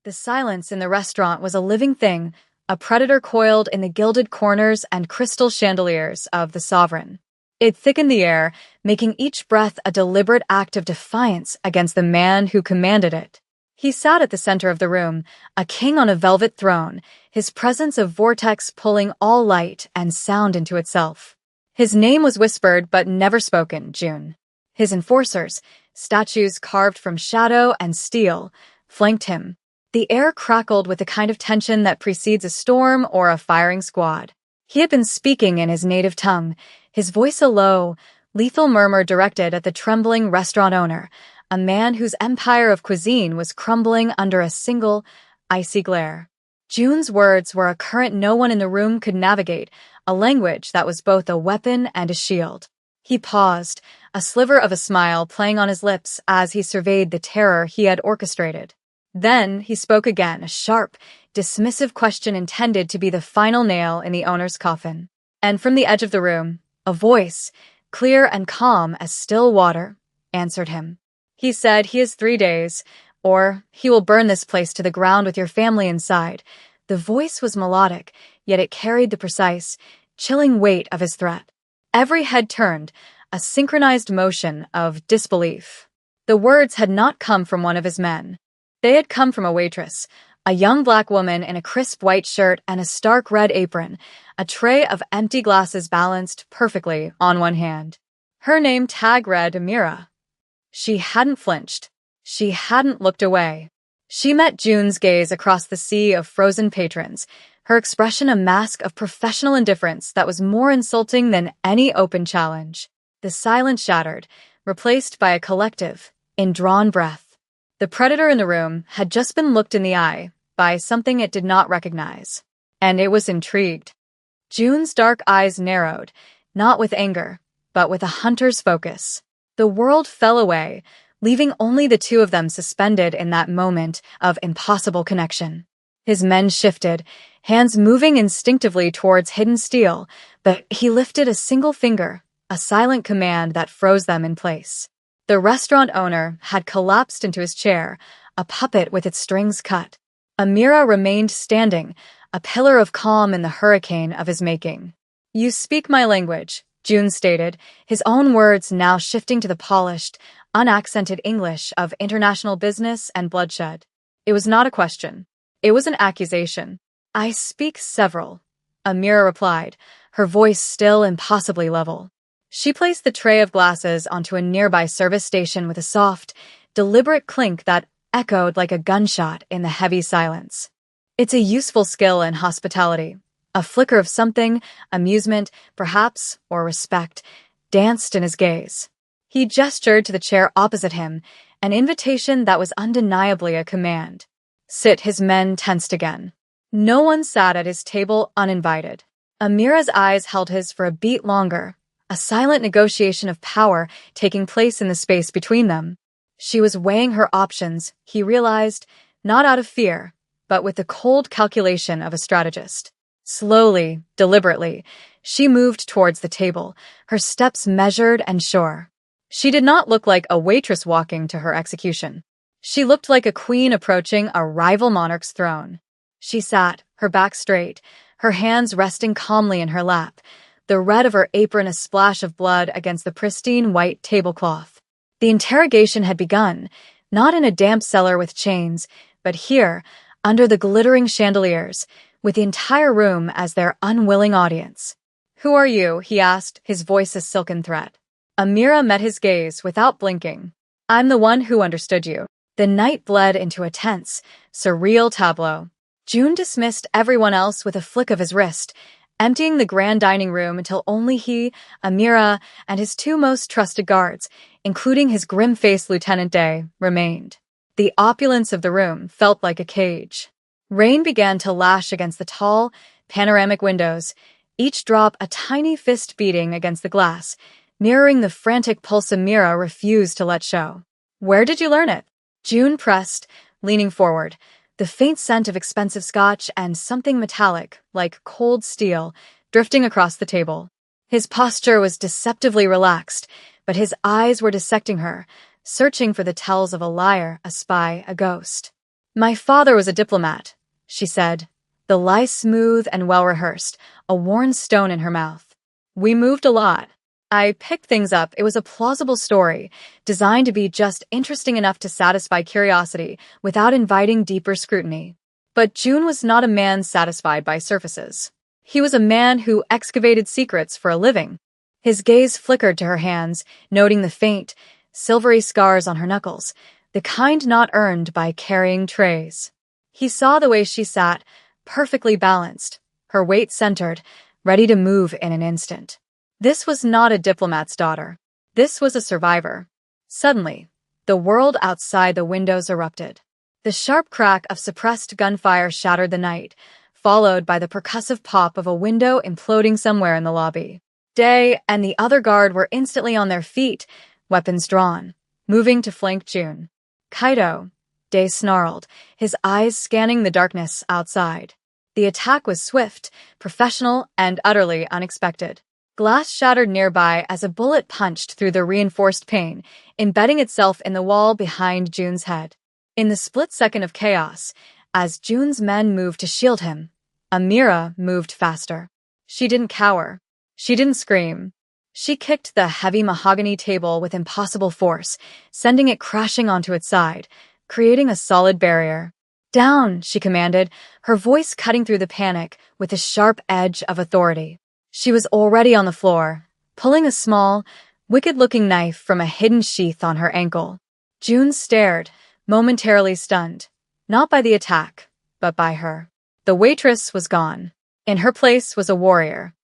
The silence in the restaurant was a living thing, a predator coiled in the gilded corners and crystal chandeliers of the sovereign. It thickened the air, making each breath a deliberate act of defiance against the man who commanded it. He sat at the center of the room, a king on a velvet throne, his presence a vortex pulling all light and sound into itself. His name was whispered but never spoken, June. His enforcers, statues carved from shadow and steel, flanked him. The air crackled with the kind of tension that precedes a storm or a firing squad. He had been speaking in his native tongue, his voice a low, lethal murmur directed at the trembling restaurant owner, a man whose empire of cuisine was crumbling under a single, icy glare. June's words were a current no one in the room could navigate, a language that was both a weapon and a shield. He paused, a sliver of a smile playing on his lips as he surveyed the terror he had orchestrated. Then he spoke again, a sharp, dismissive question intended to be the final nail in the owner's coffin. And from the edge of the room, a voice, clear and calm as still water, answered him. He said he has 3 days, or he will burn this place to the ground with your family inside. The voice was melodic, yet it carried the precise, chilling weight of his threat. Every head turned, a synchronized motion of disbelief. The words had not come from one of his men. They had come from a waitress, a young black woman in a crisp white shirt and a stark red apron, a tray of empty glasses balanced perfectly on one hand. Her name tag read Amira. She hadn't flinched. She hadn't looked away. She met June's gaze across the sea of frozen patrons, her expression a mask of professional indifference that was more insulting than any open challenge. The silence shattered, replaced by a collective, indrawn breath. The predator in the room had just been looked in the eye by something it did not recognize, and it was intrigued. June's dark eyes narrowed, not with anger, but with a hunter's focus. The world fell away, leaving only the two of them suspended in that moment of impossible connection. His men shifted, hands moving instinctively towards hidden steel, but he lifted a single finger, a silent command that froze them in place. The restaurant owner had collapsed into his chair, a puppet with its strings cut. Amira remained standing, a pillar of calm in the hurricane of his making. "You speak my language," June stated, his own words now shifting to the polished, unaccented English of international business and bloodshed. It was not a question. It was an accusation. "I speak several," Amira replied, her voice still impossibly level. She placed the tray of glasses onto a nearby service station with a soft, deliberate clink that echoed like a gunshot in the heavy silence. "It's a useful skill in hospitality." A flicker of something, amusement, perhaps, or respect, danced in his gaze. He gestured to the chair opposite him, an invitation that was undeniably a command. "Sit." His men tensed again. No one sat at his table uninvited. Amira's eyes held his for a beat longer, a silent negotiation of power taking place in the space between them. She was weighing her options, he realized, not out of fear, but with the cold calculation of a strategist. Slowly, deliberately, she moved towards the table, her steps measured and sure. She did not look like a waitress walking to her execution. She looked like a queen approaching a rival monarch's throne. She sat, her back straight, her hands resting calmly in her lap, the red of her apron a splash of blood against the pristine white tablecloth. The interrogation had begun, not in a damp cellar with chains, but here, under the glittering chandeliers, with the entire room as their unwilling audience. "Who are you?" he asked, his voice a silken threat. Amira met his gaze without blinking. "I'm the one who understood you." The night bled into a tense, surreal tableau. June dismissed everyone else with a flick of his wrist, emptying the grand dining room until only he, Amira, and his two most trusted guards, including his grim-faced Lieutenant Day, remained. The opulence of the room felt like a cage. Rain began to lash against the tall, panoramic windows, each drop a tiny fist beating against the glass, mirroring the frantic pulse Amira refused to let show. "Where did you learn it?" June pressed, leaning forward, the faint scent of expensive scotch and something metallic, like cold steel, drifting across the table. His posture was deceptively relaxed, but his eyes were dissecting her, searching for the tells of a liar, a spy, a ghost. My father was a diplomat, she said, the lie smooth and well-rehearsed, a worn stone in her mouth. We moved a lot. I picked things up. It was a plausible story, designed to be just interesting enough to satisfy curiosity without inviting deeper scrutiny. But June was not a man satisfied by surfaces. He was a man who excavated secrets for a living. His gaze flickered to her hands, noting the faint, silvery scars on her knuckles, the kind not earned by carrying trays. He saw the way she sat, perfectly balanced, her weight centered, ready to move in an instant. This was not a diplomat's daughter. This was a survivor. Suddenly, the world outside the windows erupted. The sharp crack of suppressed gunfire shattered the night, followed by the percussive pop of a window imploding somewhere in the lobby. Day and the other guard were instantly on their feet, weapons drawn, moving to flank June. Kaido, Day snarled, his eyes scanning the darkness outside. The attack was swift, professional, and utterly unexpected. Glass shattered nearby as a bullet punched through the reinforced pane, embedding itself in the wall behind June's head. In the split second of chaos, as June's men moved to shield him, Amira moved faster. She didn't cower. She didn't scream. She kicked the heavy mahogany table with impossible force, sending it crashing onto its side, creating a solid barrier. Down, she commanded, her voice cutting through the panic with the sharp edge of authority. She was already on the floor, pulling a small, wicked-looking knife from a hidden sheath on her ankle. June stared, momentarily stunned, not by the attack, but by her. The waitress was gone. In her place was a warrior.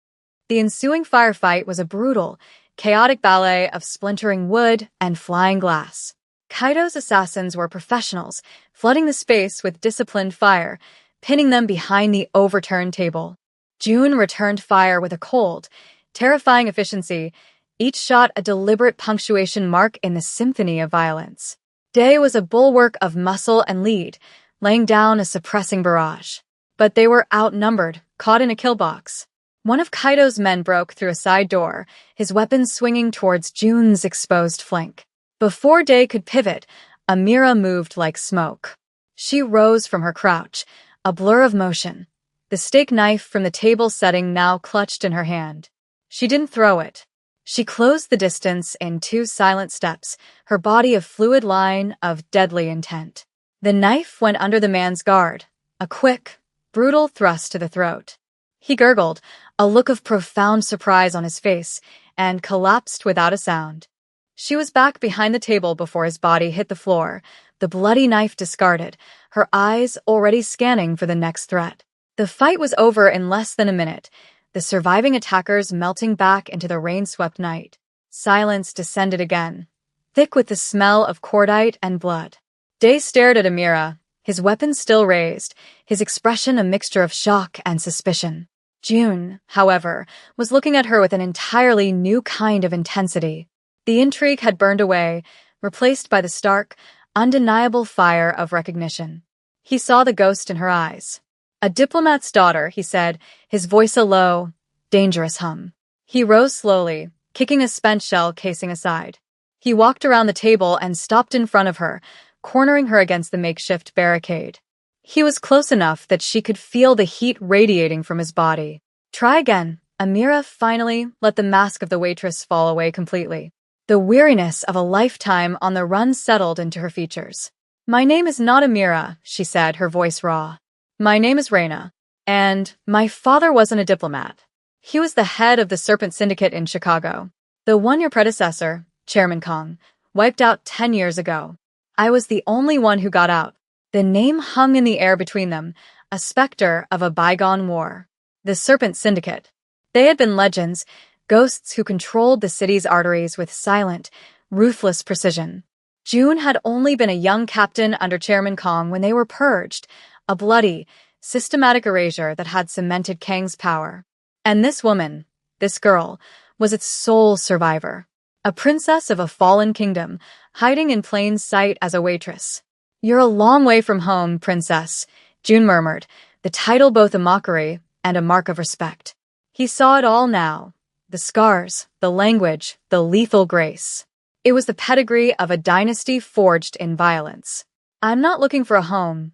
The ensuing firefight was a brutal, chaotic ballet of splintering wood and flying glass. Kaido's assassins were professionals, flooding the space with disciplined fire, pinning them behind the overturned table. June returned fire with a cold, terrifying efficiency, each shot a deliberate punctuation mark in the symphony of violence. Day was a bulwark of muscle and lead, laying down a suppressing barrage. But they were outnumbered, caught in a kill box. One of Kaido's men broke through a side door, his weapon swinging towards June's exposed flank. Before Day could pivot, Amira moved like smoke. She rose from her crouch, a blur of motion, the steak knife from the table setting now clutched in her hand. She didn't throw it. She closed the distance in 2 silent steps, her body a fluid line of deadly intent. The knife went under the man's guard, a quick, brutal thrust to the throat. He gurgled, a look of profound surprise on his face, and collapsed without a sound. She was back behind the table before his body hit the floor, the bloody knife discarded, her eyes already scanning for the next threat. The fight was over in less than a minute, the surviving attackers melting back into the rain-swept night. Silence descended again, thick with the smell of cordite and blood. Day stared at Amira, his weapon still raised, his expression a mixture of shock and suspicion. June, however, was looking at her with an entirely new kind of intensity. The intrigue had burned away, replaced by the stark, undeniable fire of recognition. He saw the ghost in her eyes. A diplomat's daughter, he said, his voice a low, dangerous hum. He rose slowly, kicking a spent shell casing aside. He walked around the table and stopped in front of her, cornering her against the makeshift barricade. He was close enough that she could feel the heat radiating from his body. Try again. Amira finally let the mask of the waitress fall away completely. The weariness of a lifetime on the run settled into her features. My name is not Amira, she said, her voice raw. My name is Reina, and my father wasn't a diplomat. He was the head of the Serpent Syndicate in Chicago. The one your predecessor, Chairman Kong, wiped out 10 years ago. I was the only one who got out. The name hung in the air between them, a specter of a bygone war. The Serpent Syndicate. They had been legends, ghosts who controlled the city's arteries with silent, ruthless precision. June had only been a young captain under Chairman Kong when they were purged, a bloody, systematic erasure that had cemented Kang's power. And this woman, this girl, was its sole survivor. A princess of a fallen kingdom, hiding in plain sight as a waitress. You're a long way from home, princess, June murmured, the title both a mockery and a mark of respect. He saw it all now. The scars, the language, the lethal grace. It was the pedigree of a dynasty forged in violence. I'm not looking for a home,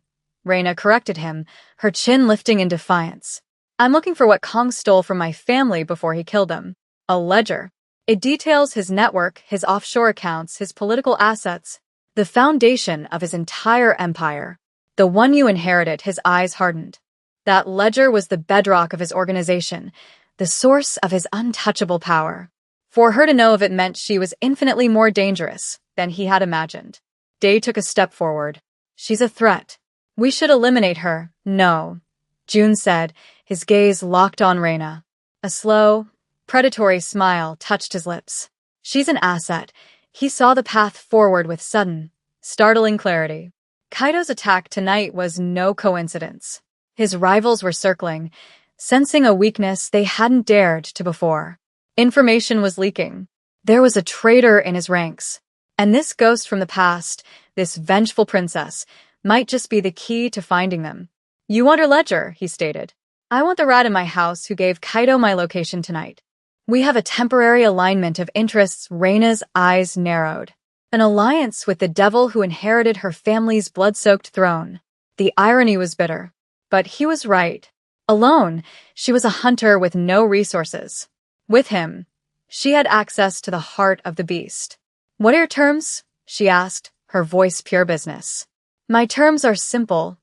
Reina corrected him, her chin lifting in defiance. I'm looking for what Kong stole from my family before he killed them. A ledger. It details his network, his offshore accounts, his political assets, the foundation of his entire empire. The one you inherited, his eyes hardened. That ledger was the bedrock of his organization, the source of his untouchable power. For her to know of it meant she was infinitely more dangerous than he had imagined. Day took a step forward. She's a threat. We should eliminate her. No, June said, his gaze locked on Reina. A slow, predatory smile touched his lips. She's an asset. He saw the path forward with sudden, startling clarity. Kaido's attack tonight was no coincidence. His rivals were circling, sensing a weakness they hadn't dared to before. Information was leaking. There was a traitor in his ranks. And this ghost from the past, this vengeful princess, might just be the key to finding them. You want her ledger, he stated. I want the rat in my house who gave Kaido my location tonight. We have a temporary alignment of interests. Reina's eyes narrowed. An alliance with the devil who inherited her family's blood-soaked throne. The irony was bitter. But he was right. Alone, she was a hunter with no resources. With him, she had access to the heart of the beast. What are your terms? She asked, her voice pure business. My terms are simple,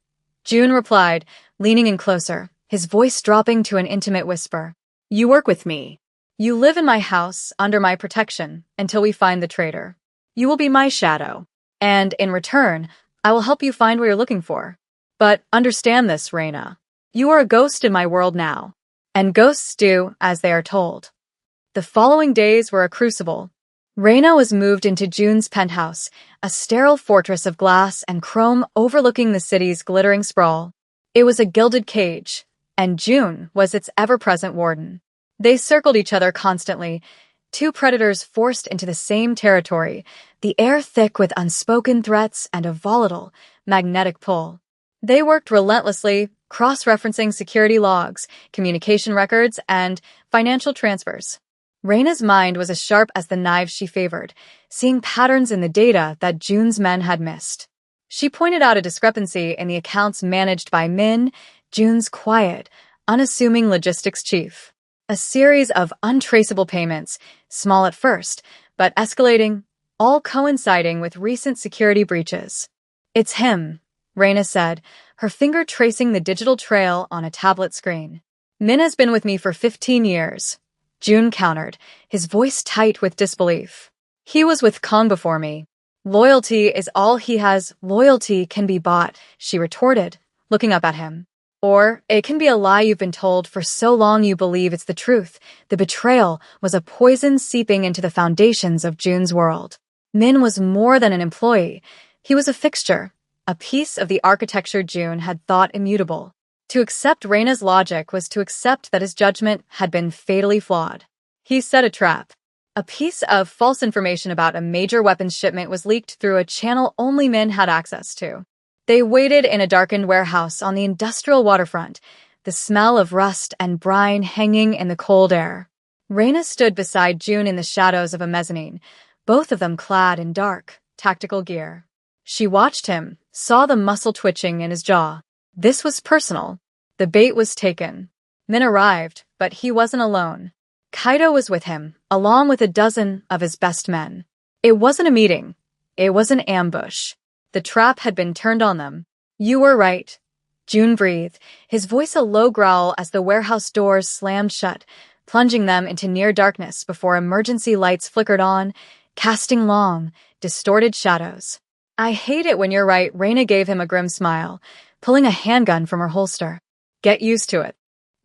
June replied, leaning in closer, his voice dropping to an intimate whisper. You work with me. You live in my house, under my protection, until we find the traitor. You will be my shadow. And, in return, I will help you find what you're looking for. But understand this, Reina. You are a ghost in my world now. And ghosts do as they are told. The following days were a crucible. Reina was moved into June's penthouse, a sterile fortress of glass and chrome overlooking the city's glittering sprawl. It was a gilded cage, and June was its ever-present warden. They circled each other constantly, two predators forced into the same territory, the air thick with unspoken threats and a volatile, magnetic pull. They worked relentlessly, cross-referencing security logs, communication records, and financial transfers. Reina's mind was as sharp as the knives she favored, seeing patterns in the data that June's men had missed. She pointed out a discrepancy in the accounts managed by Min, June's quiet, unassuming logistics chief. A series of untraceable payments, small at first, but escalating, all coinciding with recent security breaches. It's him, Reina said, her finger tracing the digital trail on a tablet screen. Min has been with me for 15 years. June countered, his voice tight with disbelief. He was with Kong before me. Loyalty is all he has. Loyalty can be bought, she retorted, looking up at him. Or it can be a lie you've been told for so long you believe it's the truth. The betrayal was a poison seeping into the foundations of June's world. Min was more than an employee. He was a fixture, a piece of the architecture June had thought immutable. To accept Reina's logic was to accept that his judgment had been fatally flawed. He set a trap. A piece of false information about a major weapons shipment was leaked through a channel only Min had access to. They waited in a darkened warehouse on the industrial waterfront, the smell of rust and brine hanging in the cold air. Reina stood beside June in the shadows of a mezzanine, both of them clad in dark, tactical gear. She watched him, saw the muscle twitching in his jaw. This was personal. The bait was taken. Min arrived, but he wasn't alone. Kaido was with him, along with a dozen of his best men. It wasn't a meeting. It was an ambush. The trap had been turned on them. You were right. June breathed, his voice a low growl as the warehouse doors slammed shut, plunging them into near darkness before emergency lights flickered on, casting long, distorted shadows. I hate it when you're right, Reina gave him a grim smile, pulling a handgun from her holster. Get used to it.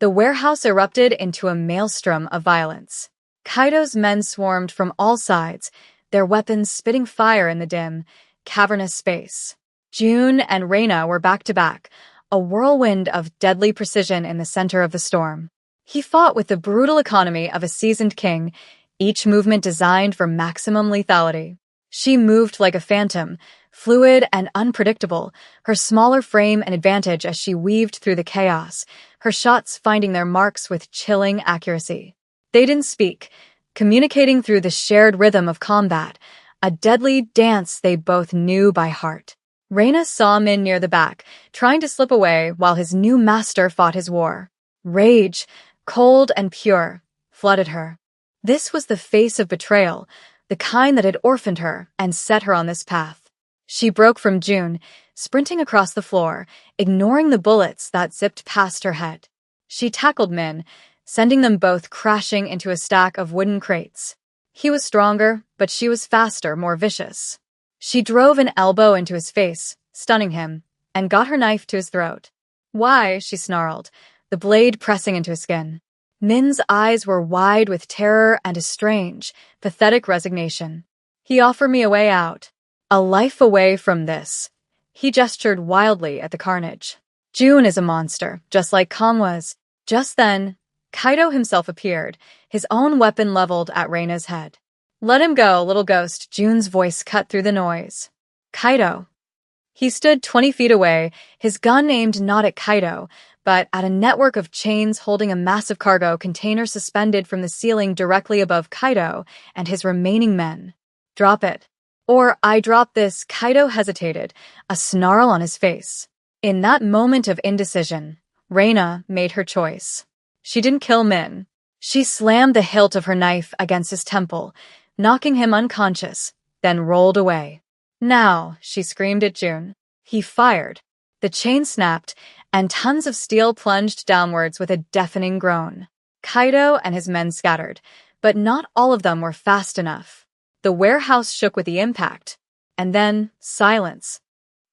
The warehouse erupted into a maelstrom of violence. Kaido's men swarmed from all sides, their weapons spitting fire in the dim, cavernous space. June and Reina were back to back, a whirlwind of deadly precision in the center of the storm. He fought with the brutal economy of a seasoned king, each movement designed for maximum lethality. She moved like a phantom, fluid and unpredictable, her smaller frame an advantage as she weaved through the chaos, her shots finding their marks with chilling accuracy. They didn't speak, communicating through the shared rhythm of combat, a deadly dance they both knew by heart. Reyna saw Min near the back, trying to slip away while his new master fought his war. Rage, cold and pure, flooded her. This was the face of betrayal, the kind that had orphaned her and set her on this path. She broke from June, sprinting across the floor, ignoring the bullets that zipped past her head. She tackled Min, sending them both crashing into a stack of wooden crates. He was stronger, but she was faster, more vicious. She drove an elbow into his face, stunning him, and got her knife to his throat. "Why?" she snarled, the blade pressing into his skin. Min's eyes were wide with terror and a strange, pathetic resignation. "He offered me a way out. A life away from this." He gestured wildly at the carnage. "June is a monster, just like Kong was." Just then, Kaido himself appeared, his own weapon leveled at Reyna's head. "Let him go, little ghost," June's voice cut through the noise. "Kaido." He stood 20 feet away, his gun aimed not at Kaido, but at a network of chains holding a massive cargo container suspended from the ceiling directly above Kaido and his remaining men. "Drop it. Or I drop this." Kaido hesitated, a snarl on his face. In that moment of indecision, Reyna made her choice. She didn't kill Min. She slammed the hilt of her knife against his temple, knocking him unconscious, then rolled away. "Now," she screamed at June. He fired. The chain snapped, and tons of steel plunged downwards with a deafening groan. Kaido and his men scattered, but not all of them were fast enough. The warehouse shook with the impact, and then silence.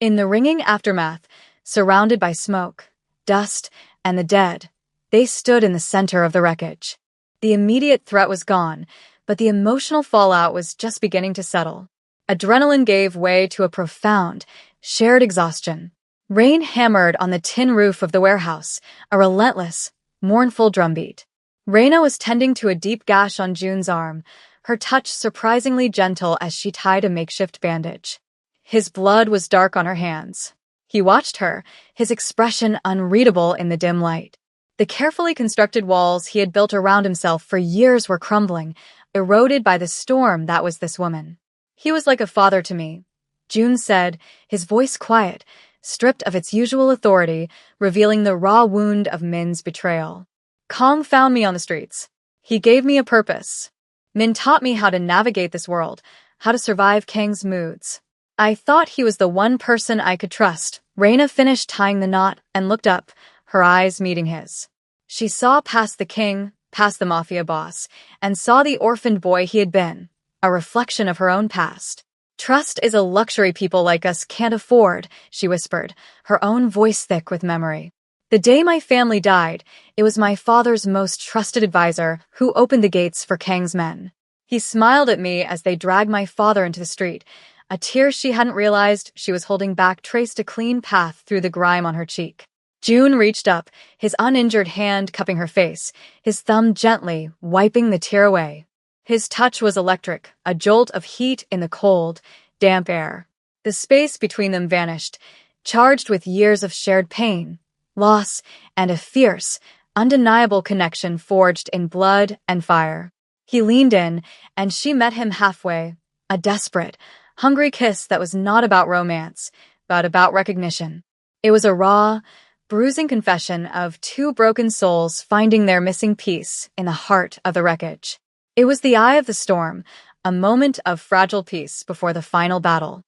In the ringing aftermath, surrounded by smoke, dust, and the dead, they stood in the center of the wreckage. The immediate threat was gone, but the emotional fallout was just beginning to settle. Adrenaline gave way to a profound, shared exhaustion. Rain hammered on the tin roof of the warehouse, a relentless, mournful drumbeat. Reyna was tending to a deep gash on June's arm, her touch surprisingly gentle as she tied a makeshift bandage. His blood was dark on her hands. He watched her, his expression unreadable in the dim light. The carefully constructed walls he had built around himself for years were crumbling, eroded by the storm that was this woman. "He was like a father to me," June said, his voice quiet, stripped of its usual authority, revealing the raw wound of Min's betrayal. "Kong found me on the streets. He gave me a purpose. Min taught me how to navigate this world, how to survive Kang's moods. I thought he was the one person I could trust." Reyna finished tying the knot and looked up, her eyes meeting his. She saw past the king, past the Mafia boss, and saw the orphaned boy he had been, a reflection of her own past. "Trust is a luxury people like us can't afford," she whispered, her own voice thick with memory. "The day my family died, it was my father's most trusted advisor who opened the gates for Kang's men. He smiled at me as they dragged my father into the street. A tear she hadn't realized she was holding back traced a clean path through the grime on her cheek." June reached up, his uninjured hand cupping her face, his thumb gently wiping the tear away. His touch was electric, a jolt of heat in the cold, damp air. The space between them vanished, charged with years of shared pain, loss, and a fierce, undeniable connection forged in blood and fire. He leaned in, and she met him halfway, a desperate, hungry kiss that was not about romance, but about recognition. It was a raw, bruising confession of two broken souls finding their missing piece in the heart of the wreckage. It was the eye of the storm, a moment of fragile peace before the final battle.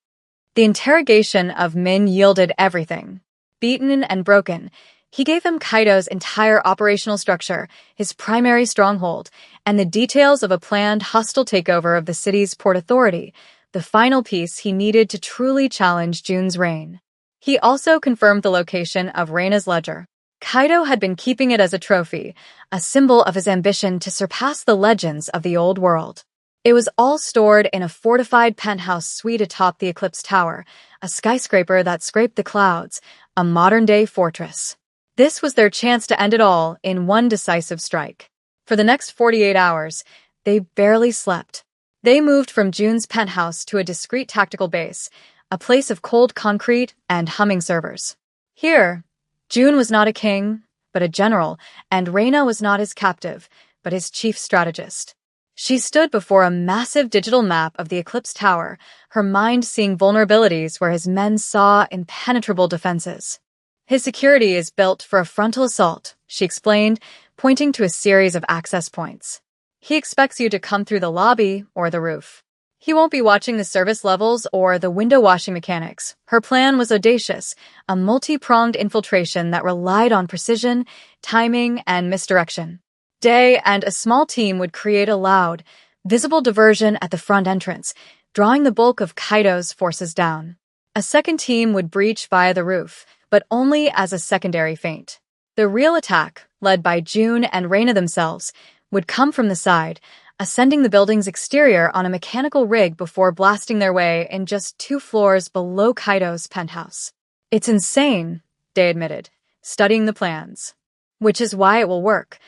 The interrogation of Min yielded everything. Beaten and broken, he gave him Kaido's entire operational structure, his primary stronghold, and the details of a planned hostile takeover of the city's port authority, the final piece he needed to truly challenge June's reign. He also confirmed the location of Reyna's ledger. Kaido had been keeping it as a trophy, a symbol of his ambition to surpass the legends of the old world. It was all stored in a fortified penthouse suite atop the Eclipse Tower, a skyscraper that scraped the clouds, a modern-day fortress. This was their chance to end it all in one decisive strike. For the next 48 hours, they barely slept. They moved from June's penthouse to a discreet tactical base, a place of cold concrete and humming servers. Here, June was not a king, but a general, and Reyna was not his captive, but his chief strategist. She stood before a massive digital map of the Eclipse Tower, her mind seeing vulnerabilities where his men saw impenetrable defenses. His security is built for a frontal assault, she explained, pointing to a series of access points. He expects you to come through the lobby or the roof. He won't be watching the service levels or the window washing mechanics. Her plan was audacious, a multi-pronged infiltration that relied on precision, timing, and misdirection. Day and a small team would create a loud, visible diversion at the front entrance, drawing the bulk of Kaido's forces down. A second team would breach via the roof, but only as a secondary feint. The real attack, led by June and Reina themselves, would come from the side, ascending the building's exterior on a mechanical rig before blasting their way in just 2 floors below Kaido's penthouse. It's insane, Day admitted, studying the plans. Which is why it will work.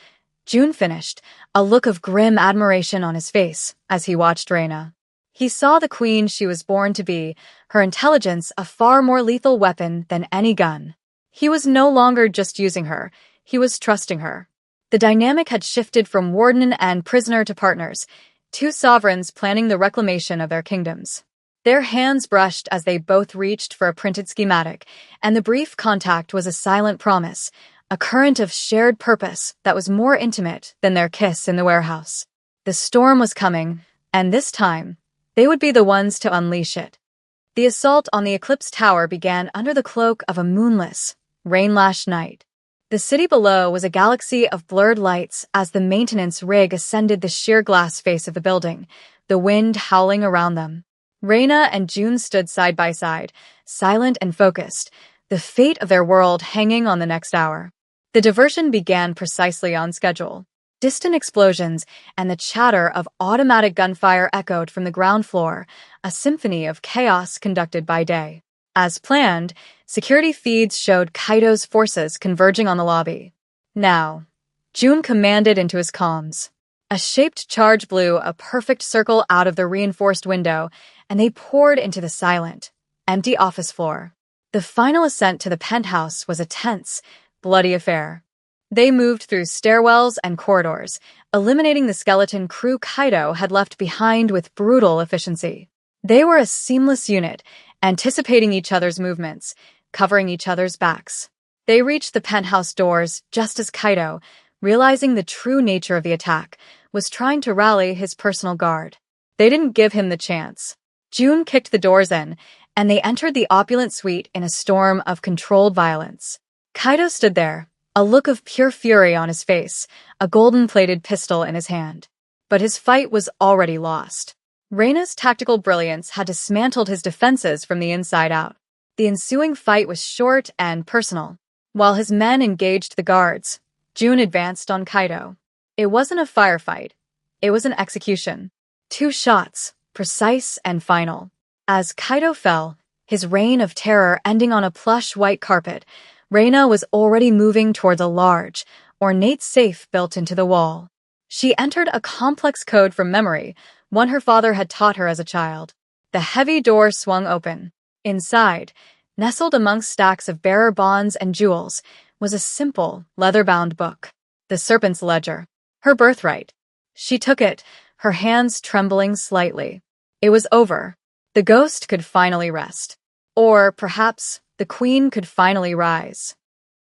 June finished, a look of grim admiration on his face as he watched Reina. He saw the queen she was born to be, her intelligence a far more lethal weapon than any gun. He was no longer just using her, he was trusting her. The dynamic had shifted from warden and prisoner to partners, 2 sovereigns planning the reclamation of their kingdoms. Their hands brushed as they both reached for a printed schematic, and the brief contact was a silent promise, a current of shared purpose that was more intimate than their kiss in the warehouse. The storm was coming, and this time, they would be the ones to unleash it. The assault on the Eclipse Tower began under the cloak of a moonless, rain-lashed night. The city below was a galaxy of blurred lights as the maintenance rig ascended the sheer glass face of the building, the wind howling around them. Reina and June stood side by side, silent and focused, the fate of their world hanging on the next hour. The diversion began precisely on schedule. Distant explosions and the chatter of automatic gunfire echoed from the ground floor, a symphony of chaos conducted by Day. As planned, security feeds showed Kaido's forces converging on the lobby. Now, June commanded into his comms. A shaped charge blew a perfect circle out of the reinforced window, and they poured into the silent, empty office floor. The final ascent to the penthouse was a tense, bloody affair. They moved through stairwells and corridors, eliminating the skeleton crew Kaido had left behind with brutal efficiency. They were a seamless unit, anticipating each other's movements, covering each other's backs. They reached the penthouse doors just as Kaido, realizing the true nature of the attack, was trying to rally his personal guard. They didn't give him the chance. June kicked the doors in, and they entered the opulent suite in a storm of controlled violence. Kaido stood there, a look of pure fury on his face, a golden-plated pistol in his hand. But his fight was already lost. Reina's tactical brilliance had dismantled his defenses from the inside out. The ensuing fight was short and personal. While his men engaged the guards, June advanced on Kaido. It wasn't a firefight. It was an execution. 2 shots, precise and final. As Kaido fell, his reign of terror ending on a plush white carpet, Reina was already moving towards a large, ornate safe built into the wall. She entered a complex code from memory, one her father had taught her as a child. The heavy door swung open. Inside, nestled amongst stacks of bearer bonds and jewels, was a simple, leather-bound book. The Serpent's Ledger. Her birthright. She took it, her hands trembling slightly. It was over. The ghost could finally rest. Or, perhaps, the queen could finally rise.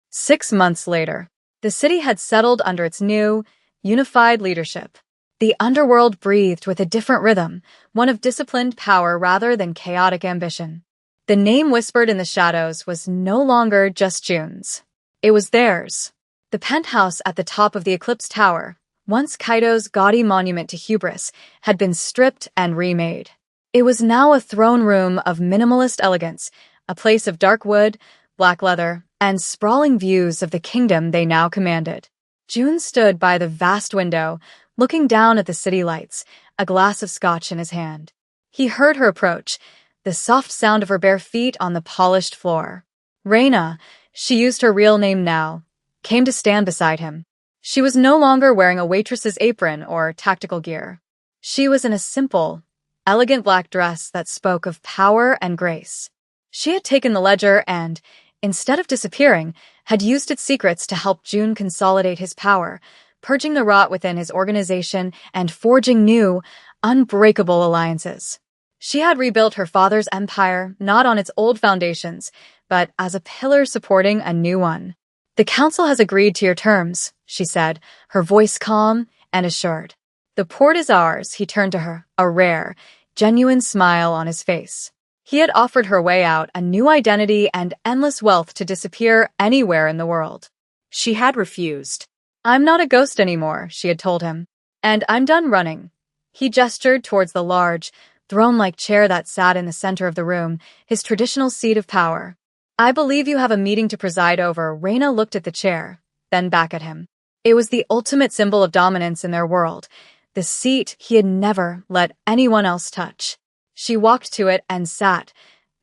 6 months later, the city had settled under its new, unified leadership. The underworld breathed with a different rhythm, one of disciplined power rather than chaotic ambition. The name whispered in the shadows was no longer just June's. It was theirs. The penthouse at the top of the Eclipse Tower, once Kaido's gaudy monument to hubris, had been stripped and remade. It was now a throne room of minimalist elegance, a place of dark wood, black leather, and sprawling views of the kingdom they now commanded. June stood by the vast window, looking down at the city lights, a glass of scotch in his hand. He heard her approach, the soft sound of her bare feet on the polished floor. Reina, she used her real name now, came to stand beside him. She was no longer wearing a waitress's apron or tactical gear. She was in a simple, elegant black dress that spoke of power and grace. She had taken the ledger and, instead of disappearing, had used its secrets to help June consolidate his power, purging the rot within his organization and forging new, unbreakable alliances. She had rebuilt her father's empire not on its old foundations, but as a pillar supporting a new one. "The council has agreed to your terms," she said, her voice calm and assured. "The port is ours," he turned to her, a rare, genuine smile on his face. He had offered her way out, a new identity and endless wealth to disappear anywhere in the world. She had refused. "I'm not a ghost anymore," she had told him, "and I'm done running." He gestured towards the large, throne-like chair that sat in the center of the room, his traditional seat of power. "I believe you have a meeting to preside over." Reina looked at the chair, then back at him. It was the ultimate symbol of dominance in their world, the seat he had never let anyone else touch. She walked to it and sat,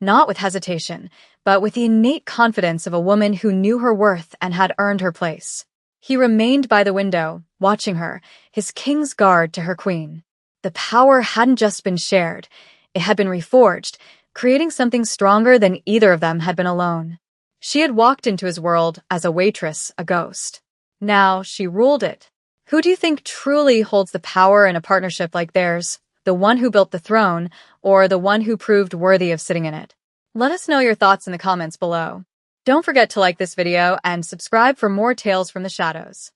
not with hesitation, but with the innate confidence of a woman who knew her worth and had earned her place. He remained by the window, watching her, his king's guard to her queen. The power hadn't just been shared, it had been reforged, creating something stronger than either of them had been alone. She had walked into his world as a waitress, a ghost. Now she ruled it. Who do you think truly holds the power in a partnership like theirs? The one who built the throne, or the one who proved worthy of sitting in it? Let us know your thoughts in the comments below. Don't forget to like this video and subscribe for more tales from the shadows.